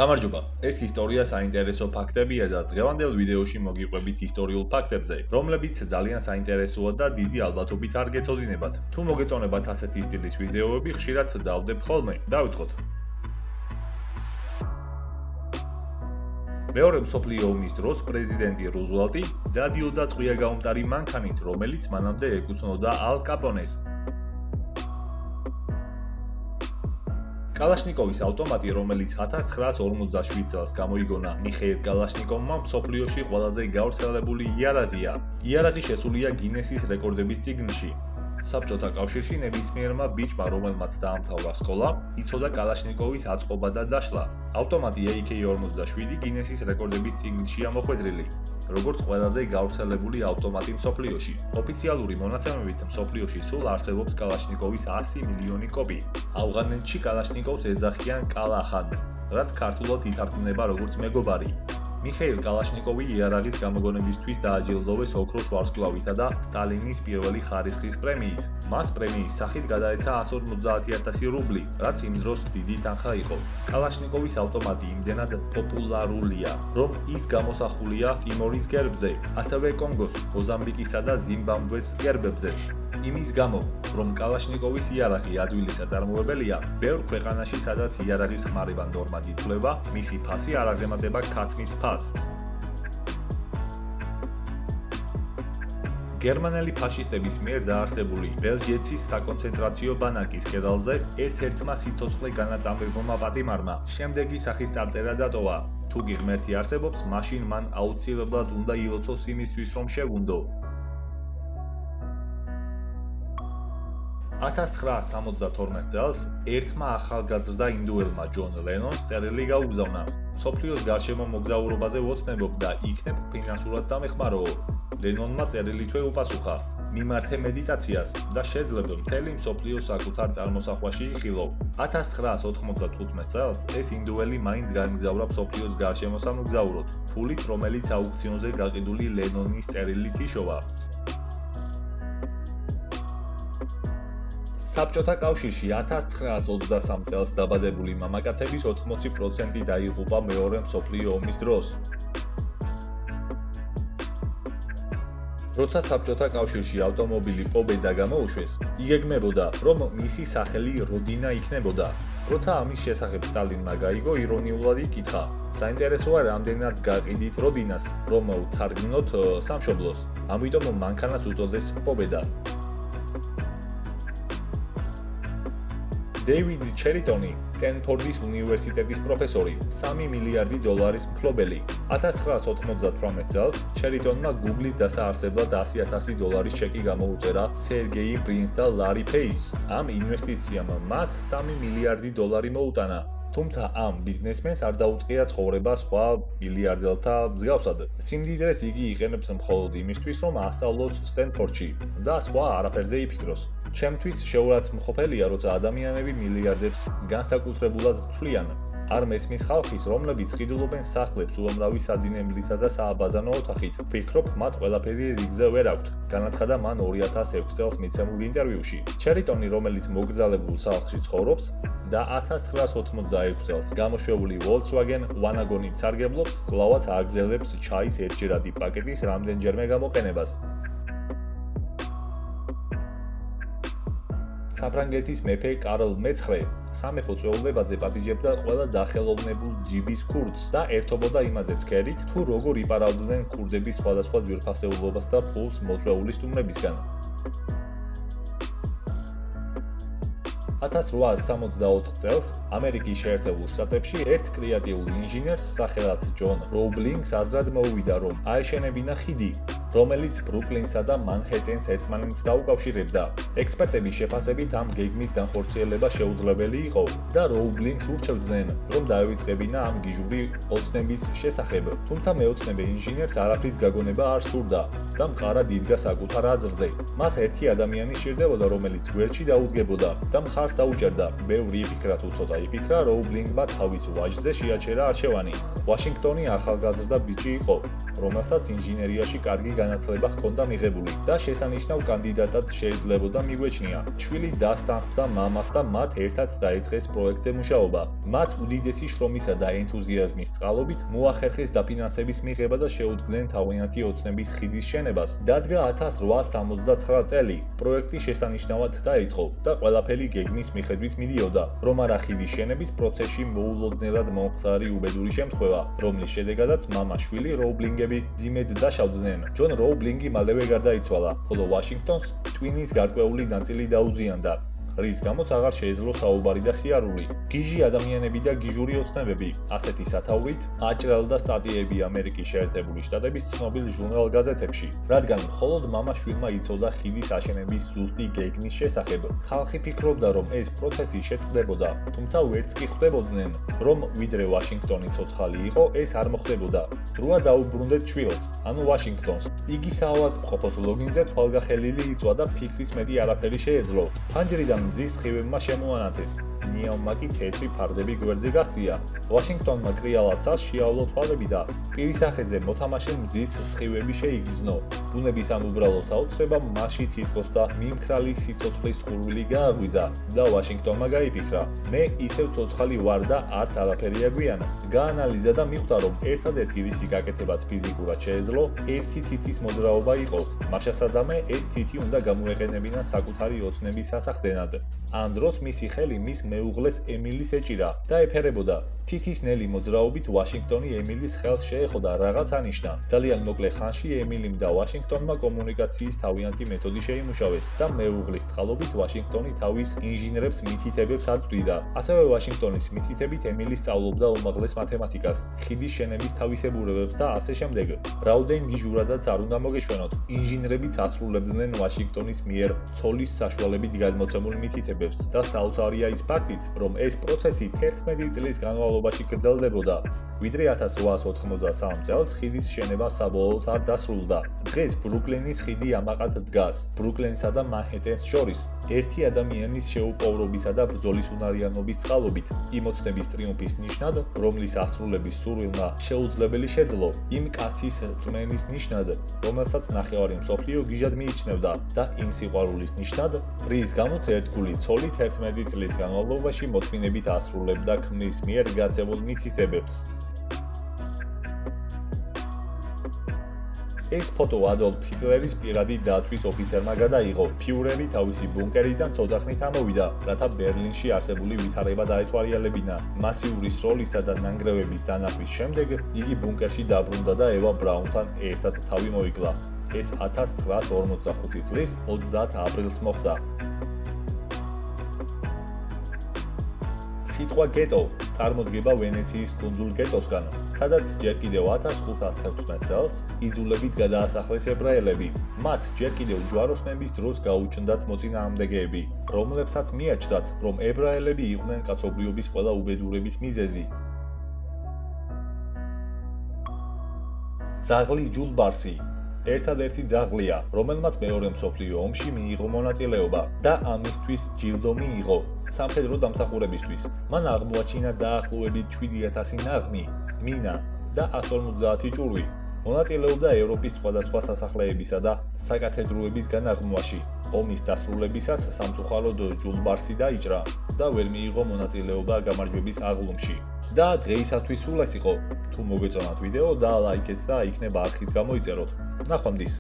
გამარჯობა, ეს ისტორია საინტერესო ფაქტებია და დღევანდელ ვიდეოში მოგიყვებით ისტორიულ ფაქტებზე, რომლებიც ძალიან საინტერესოა და დიდი ალბათობით არ გეწოდინებათ. თუ მოგეწონებათ ასეთი სტილის ვიდეოები, ხშირად დავდებ ხოლმე. დავიწყოთ. მეორე მსოფლიო ომის დროს პრეზიდენტი რუზველტი დადიოდა ტყვია გაუმტარი მანქანით, რომელიც მანამდე ეკუთვნოდა ალ კაპონეს. კალაშნიკოვის ავტომატი, რომელიც 1947 წელს გამოიგონა მიხეილ კალაშნიკოვმა, მსოფლიოში ყველაზე გავრცელებული იარაღია. იარაღი შესულია გინესის რეკორდების წიგნში. საბჭოთა კავშირში ნებისმიერმა ბიჭმა, რომელმაც დაამთავრა სკოლა, იცოდა კალაშნიკოვის აწყობა და დაშლა. ავტომატი AK-47 გინესის რეკორდების წიგნშია მოხვედრილი, როგორც ყველაზე გავრცელებული ავტომატი მსოფლიოში. ოფიციალური მონაცემებით მსოფლიოში სულ არსებობს კალაშნიკოვის 100 მილიონი კოპი. ავღანეთში კალაშნიკოვს ეძახიან კალაჰან, რაც ქართულად ითარგმნება როგორც მეგობარი. მიხეილ კალაშნიკოვი იარაღის გამოგონებისთვის დააჯილდოვეს ოქროს ვარსკვლავითა და სტალინის პირველი ხარისხის პრემიით. მას პრემიის სახით გადაეცა 150,000 რუბლი, რაც იმ დროს დიდი თანხა იყო. კალაშნიკოვის ავტომატი იმდენად პოპულარულია, რომ ის გამოსახულია ტიმორის გერბზე, ასევე კონგოს, მოზამბიკისა და ზიმბაბვეს გერბებზეც. იმის გამო, რომ კალაშნიკოვის იარაღი ადვილი საწარმოებელია, ბევრ ქვეყანაში, სადაც იარაღის ხმარება ნორმად ითვლება, მისი ფასი არ აღემატება ქათმის ფასს. გერმანელი ფაშისტების მიერ დაარსებული ბელჟეცის საკონცენტრაციო ბანაკის კედელზე ერთ-ერთმა სიცოცხლე განაწამებულმა პატიმარმა შემდეგი სახის წარწერა დატოვა: თუ კი ღმერთი არსებობს, მაშინ მან აუცილებლად უნდა ილოცოს იმისთვის, რომ შევუნდო. 1972 წელს ერთმა ახალგაზრდა ინდუელმა ჯონ ლენონს წერილი გაუგზავნა. მსოფლიოს გარშემო მოგზაურობაზე ოცნებობდა, იქნებ ფინანსურად დამეხმაროო. ლენონმა წერილითვე უპასუხა: მიმართე მედიტაციას და შეძლებ მთელი მსოფლიო საკუთარ წარმოსახვაში იხილო. 1995 წელს ეს ინდუელი მაინც გაემგზავრა მსოფლიოს გარშემო სამოგზაუროდ, ფულით, რომელიც აუქციონზე გაყიდული ლენონის წერილით იშოვა. საბჭოთა კავშირში 1923 წელს დაბადებული მამაკაცების 80% დაიღუპა მეორე მსოფლიო ომის დროს. როცა საბჭოთა კავშირში ავტომობილი პობედა გამოუშვეს, იგეგმებოდა, რომ მისი სახელი როდინა იქნებოდა. როცა ამის შესახებ სტალინმა გაიგო, ირონიულად იკითხა: საინტერესოა, რამდენად გაყიდით როდინას, რომ ვთარგმნოთ სამშობლოს. ამიტომ მანქანას უწოდეს პობედა. დეივიდ ჩერიტონი, სტენფორდის უნივერსიტეტის პროფესორი, 3 მილიარდი დოლარის მფლობელი. 1998 წელს ჩერიტონმა Google-ის დასაარსებლად 100,000 დოლარის ჩეკი გამოუწერა სერგეი ბრინს და ლარი პეიჯს. ამ ინვესტიციამ მას 3 მილიარდი დოლარი მოუტანა. თუმცა ამ ბიზნესმენს არ დაუწყია ცხოვრება სხვა მილიარდელთა მსგავსად. სიმდიდრეს იგი იყენებს მხოლოდ იმისთვის, რომ ასწავლოს სტენფორდში და სხვა არაფერზე იფიქროს. ჩემთვის შეურაცხმყოფელია, როცა ადამიანები მილიარდებს განსაკუთრებულად თვლიან. არ მესმის ხალხის, რომლებიც ყიდულობენ სახლებს უამრავი საძინებლითა და სააბაზანო ოთახით. ვფიქრობ, მათ ყველაფერი რიგზე ვერ აქვთ, განაცხადა მან 2006 წელს მიცემულ ინტერვიუში. ჩერიტონი, რომელიც მოგრძალებულ სახლში ცხოვრობს და 1986 წელს გამოშვეული Volkswagen ვანაგონით სარგებლობს, კვლავაც აგრძელებს ჩაის ერთჯერადი პაკეტის რამდენჯერმე გამოყენებას. საფრანგეთის მეფე კარლ მე-9 სამეფო წვეულებაზე პატიჟებდა ყველა დახელოვნებულ ჯიბის ქურდს და ერთობოდა იმაზე ცქერით, თუ როგორ იპარავდნენ ქურდების სხვადასხვა ძვირფასეულობას და ფულს მოწვეული სტუმრებისგან. 1864 წელს ამერიკის შეერთებულ შტატებში ერთ კრეატიულ ინჟინერს სახელად ჯონ როუბლინგს აზრად მოუვიდა, რომ აეშენებინა ხიდი, რომელიც ბრუკლინსა და მანჰეტენს ერთმანეთს დაუკავშირებდა. ექსპერტების შეფასებით ამ გეგმის განხორციელება შეუძლებელი იყო და როუბლინგს ურჩევდნენ, რომ დაევიწყებინა ამ გიჟური ოცნების შესახებ. თუმცა მეოცნებე ინჟინერს არაფრის გაგონება არ სურდა და მყარად იდგა საკუთარ აზრზე. მას ერთი ადამიანი სჭირდებოდა, რომელიც გვერდში დაუდგებოდა და მხარს დაუჭერდა. ბევრი იფიქრა თუ ცოტა იფიქრა, როუბლინგმა თავის ვაჟზე შეაჩერა არჩევანი. ვაშინგტონი ახალგაზრდა ბიჭი იყო, რომელსაც ინჟინერიაში კარგი განათლება ჰქონდა მიღებული და შესანიშნავ კანდიდატად შეიძლებოდა მიგვეჩნია. შვილი დასთანხმდა მამას და მათ ერთად დაიწყეს პროექტზე მუშაობა. მათ უდიდესი შრომისა და ენთუზიაზმის წყალობით მოახერხეს დაფინანსების მიღება და შეუდგნენ თავიანთი ოცნების ხიდის შენებას. დადგა 1869 წელი. პროექტი შესანიშნავად დაიწყო და ყველაფერი გეგმის მიხედვით მიდიოდა, რომ არა ხიდის შენების პროცესში მოულოდნელად მომხდარი უბედური შემთხვევა, რომლის შედეგადაც მამა-შვილი როუბლინგები ძიმედ დაშავდნენ. ჯონ როუბლინგი მალევე გარდაიცვალა, ხოლო ვაშინგტონს ტვინის გარკვეული ნაწილი დაუზიანდა. რის გამოც აღარ შეეძლო საუბარი და სიარული. გიჟი ადამიანები და გიჟური ოცნებები, ასეთი სათაურით აჭრალდა სტატიები ამერიკის შეერთებული შტატების ცნობილ ჟურნალ-გაზეთებში, რადგან მხოლოდ მამა-შვილმა იცოდა ხიდის აშენების ზუსტი გეგმის შესახებ. ხალხი ფიქრობდა, რომ ეს პროცესი შეწყდებოდა, თუმცა ვერც კი ხვდებოდნენ, რომ ვიდრე ვაშინგტონი ცოცხალი იყო, ეს არ მოხდებოდა. დროა დაუბრუნდეთ შვილს, ანუ ვაშინგტონს. იგი საავადმყოფოს ლოგინზე თვალგახელილი იწვა და ფიქრის მეტი არაფერი შეეძლო. ფანჯრიდან მზის სხივებმა შემოანათეს. ნიავმა კი თეთრი ფარდები გვერდზე გასწია. ვაშინგტონმა კრიალაცას შეავლო თვალები და პირის ახეზე მოთამაშე მზის სხივები შეიგრძნო. ბუნების ამ უბრალო საოცრებამ მასში თითქოს და მიმქრალი სიცოცხლის ხურვილი გააღვიძა და ვაშინგტონმა გაიფიქრა: მე ისევ ცოცხალი ვარ და არც არაფერი აგვიანო. გაანალიზა და მიხვდა, რომ ერთადერთი რისი გაკეთებაც ფიზიკურად შეეძლო, ერთი თითის მოძრაობა იყო. მაშასადამე ეს თითი უნდა გამოეყენებინა საკუთარი ოცნების სასახდენად. ამ დროს მისი ხელი მის მეუღლეს ემილის ეჭირა და ეფერებოდა. თითის ნელი მოძრაობით ვაშინგტონი ემილის ხელს შეეხოდა რაღაც ანიშნა. ძალიან მოკლე ხანში ემილიმ და ვაშინგტონმა კომუნიკაციის თავიანთი მეთოდი შეიმუშავეს და მეუღლის წყალობით ვაშინგტონი თავის ინჟინრებს მითითებებს აწვდიდა. ასევე ვაშინგტონის მითითებით ემილი სწავლობდა უმაღლეს მათემატიკას, ხიდის შენების თავისებურებებს და ასე შემდეგ. რაოდენ გიჟურადაც არ უნდა მოგეშვენოთ, ინჟინრებიც ასრულებდნენ ვაშინგტონის მიერ ცოლის საშუალებით გადმოცემულ მითითებებს და საოცარია ის ფაქტიც, რომ ეს პროცესი 11 წლის განმავლობაში გრძელდებოდა. ვიდრე 1893 წელს ხიდის შენება საბოლოოდ არ დასრულდა. დღეს ბრუკლინის ხიდი ამაყად დგას, ბრუკლინსა და მანჰეტენს შორის, ერთი ადამიანის შეუპოვრობისა და ბრძოლის უნარიანობის წყალობით, იმ ოცნების ტრიუმფის ნიშნად, რომლის ასრულების სურვილმა შეუძლებელი შეძლო, იმ კაცის წმენის ნიშნად, რომელსაც ნახევარი მსოფლიო გიჟად მიიჩნევდა და იმ სიყვარულის ნიშნად, რის გამოც ერთგული ცოლი 11 წლის განმავლობაში მოთმინებით ასრულებდა ქმრის მიერ გაცემულ მითითებებს. ეს ფოტო ადოლფ ჰიტლერის პირადი დაცვის ოფიცერმა გადაიღო. ფიურერი თავისი ბუნკერიდან ცოტა ხნით ამოვიდა, რათა ბერლინში არსებული ვითარება დაეთვალიალებინა. მასიური სროლისა და ნანგრევების დანახვის შემდეგ იგი ბუნკერში დაბრუნდა და ევა ბრაუნთან ერთად თავი მოიკლა. ეს 1945 წლის 30 აპრილს მოხდა. სიტყვა გეტო წარმოდგება ვენეციის კუნძულ გეტოსგან, სადაც ჯერ კიდევ 1516 წელს იძულებით გადაასახლეს ებრაელები. მათ ჯერ კიდევ ჯვაროსნების დროს გაუჩნდათ მოწინააღმდეგეები, რომლებსაც მიაჩნდათ, რომ ებრაელები იყვნენ კაცობრიობის ყველა უბედურების მიზეზი. ძაღლი ჯულბარსი ერთადერთი ძაღლია, რომელმაც მეორე მსოფლიო ომში მიიღო მონაწილეობა და ამისთვის ჯილდო მიიღო სამხედრო დამსახურებისთვის. მან აღმოაჩინა დაახლოებით 7000 ნაღმი, მინა და 150 ჭურვი. მონაწილეობდა ევროპის სხვადასხვა სასახლეებისა და საკათედროების განაღმვაში. ომის დასრულებისას სამწუხაროდ ჯულბარსი დაიჭრა და ვერ მიიღო მონაწილეობა გამარჯვების აღლუმში. და დღეისათვის სულ ეს იყო. თუ მოგეწონათ ვიდეო, და ლაიქეთ და იქნება არხიც გამოიწეროთ. ნახვამდის.